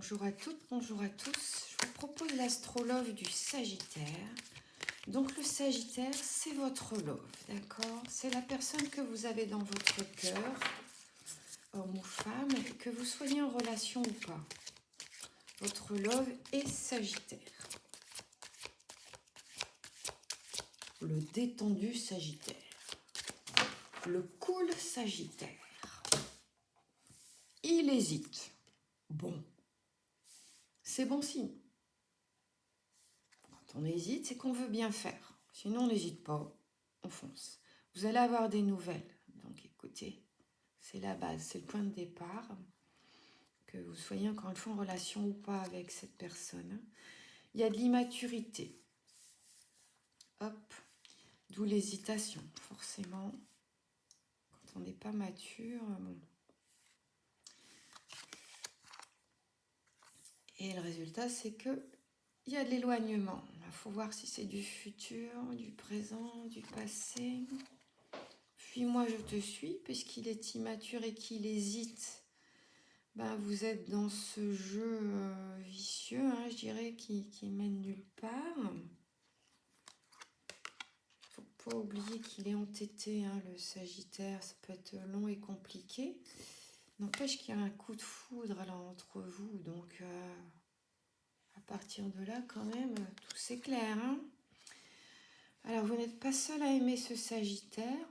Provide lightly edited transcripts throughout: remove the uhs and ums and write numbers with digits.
Bonjour à toutes, bonjour à tous. Je vous propose l'astrolove du Sagittaire. Donc le Sagittaire, c'est votre love, d'accord? C'est la personne que vous avez dans votre cœur, homme ou femme, que vous soyez en relation ou pas. Votre love est Sagittaire. Le détendu Sagittaire. Le cool Sagittaire. Il hésite. Bon. C'est bon signe. Quand on hésite, c'est qu'on veut bien faire. Sinon, on n'hésite pas, on fonce. Vous allez avoir des nouvelles. Donc, écoutez, c'est la base, c'est le point de départ. Que vous soyez encore une fois en relation ou pas avec cette personne. Il y a de l'immaturité. Hop, d'où l'hésitation. Forcément, quand on n'est pas mature, bon. Et le résultat, c'est que il y a de l'éloignement. Il faut voir si c'est du futur, du présent, du passé. Puis moi, je te suis, puisqu'il est immature et qu'il hésite. Ben, vous êtes dans ce jeu vicieux, hein, je dirais, qui mène nulle part. Faut pas oublier qu'il est entêté, hein, le Sagittaire. Ça peut être long et compliqué. N'empêche qu'il y a un coup de foudre là entre vous, donc... à partir de là, quand même, tout s'éclaire. Hein. Alors, vous n'êtes pas seul à aimer ce Sagittaire.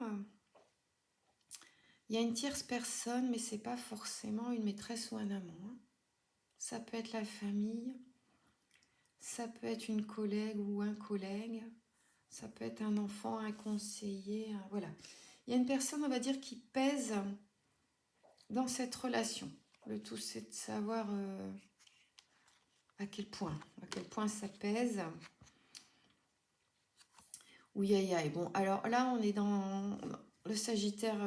Il y a une tierce personne, mais ce n'est pas forcément une maîtresse ou un amant. Hein. Ça peut être la famille, ça peut être une collègue ou un collègue, ça peut être un enfant, un conseiller. Voilà. Il y a une personne, on va dire, qui pèse dans cette relation. Le tout, c'est de savoir à quel point ça pèse. Oui, aïe, aïe. Bon, alors là, on est dans... Le Sagittaire,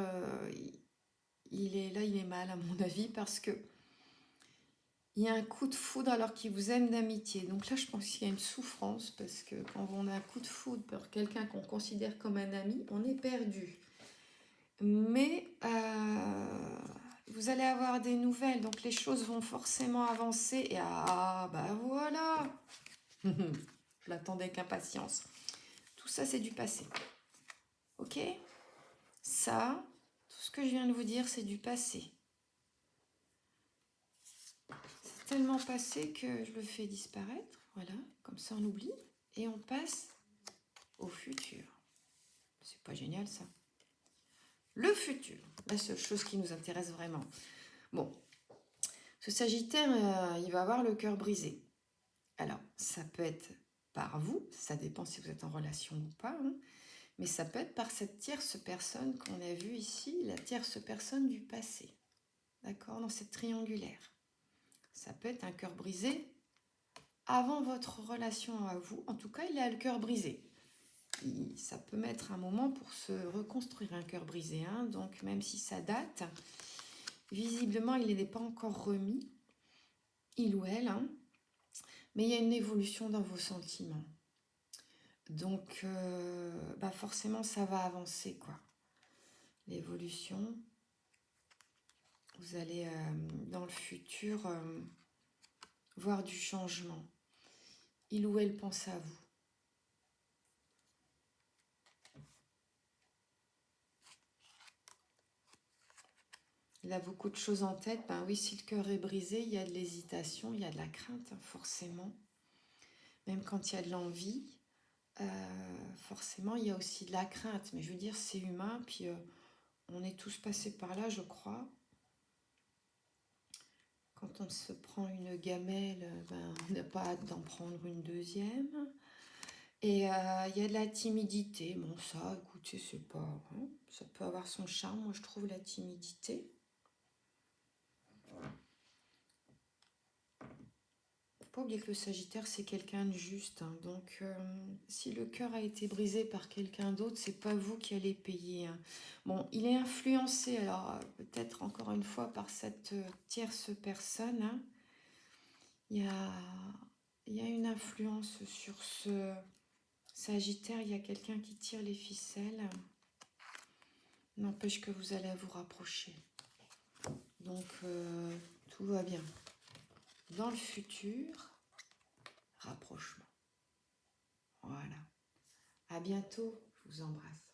il est mal, à mon avis, parce que il y a un coup de foudre alors qu'il vous aime d'amitié. Donc là, je pense qu'il y a une souffrance, parce que quand on a un coup de foudre pour quelqu'un qu'on considère comme un ami, on est perdu. Mais vous allez avoir des nouvelles, donc les choses vont forcément avancer. Et bah voilà. Je l'attendais avec impatience. Tout ça, c'est du passé. Ok ? Ça, tout ce que je viens de vous dire, c'est du passé. C'est tellement passé que je le fais disparaître. Voilà, comme ça on oublie. Et on passe au futur. C'est pas génial ça. Le futur, la seule chose qui nous intéresse vraiment. Bon, ce Sagittaire, il va avoir le cœur brisé. Alors, ça peut être par vous, ça dépend si vous êtes en relation ou pas, hein, mais ça peut être par cette tierce personne qu'on a vue ici, la tierce personne du passé. D'accord, dans cette triangulaire. Ça peut être un cœur brisé avant votre relation à vous. En tout cas, il a le cœur brisé. Ça peut mettre un moment pour se reconstruire un cœur brisé. Hein. Donc, même si ça date, visiblement, il n'est pas encore remis. Il ou elle. Hein. Mais il y a une évolution dans vos sentiments. Donc, bah forcément, ça va avancer, quoi. L'évolution. Vous allez, dans le futur, voir du changement. Il ou elle pense à vous. Il a beaucoup de choses en tête. Ben oui, si le cœur est brisé, il y a de l'hésitation, il y a de la crainte, forcément. Même quand il y a de l'envie, forcément, il y a aussi de la crainte. Mais je veux dire, c'est humain, puis on est tous passés par là, je crois. Quand on se prend une gamelle, ben, on n'a pas hâte d'en prendre une deuxième. Et il y a de la timidité. Bon, ça, écoutez, c'est pas... Hein, ça peut avoir son charme, moi, je trouve, la timidité. Pas oublier que le Sagittaire, c'est quelqu'un de juste. Hein. Donc, si le cœur a été brisé par quelqu'un d'autre, c'est pas vous qui allez payer. Hein. Bon, il est influencé, alors peut-être encore une fois, par cette tierce personne. Hein. Il y a une influence sur ce Sagittaire. Il y a quelqu'un qui tire les ficelles. N'empêche que vous allez vous rapprocher. Donc, tout va bien. dans le futur, rapprochement. Voilà. À bientôt, je vous embrasse.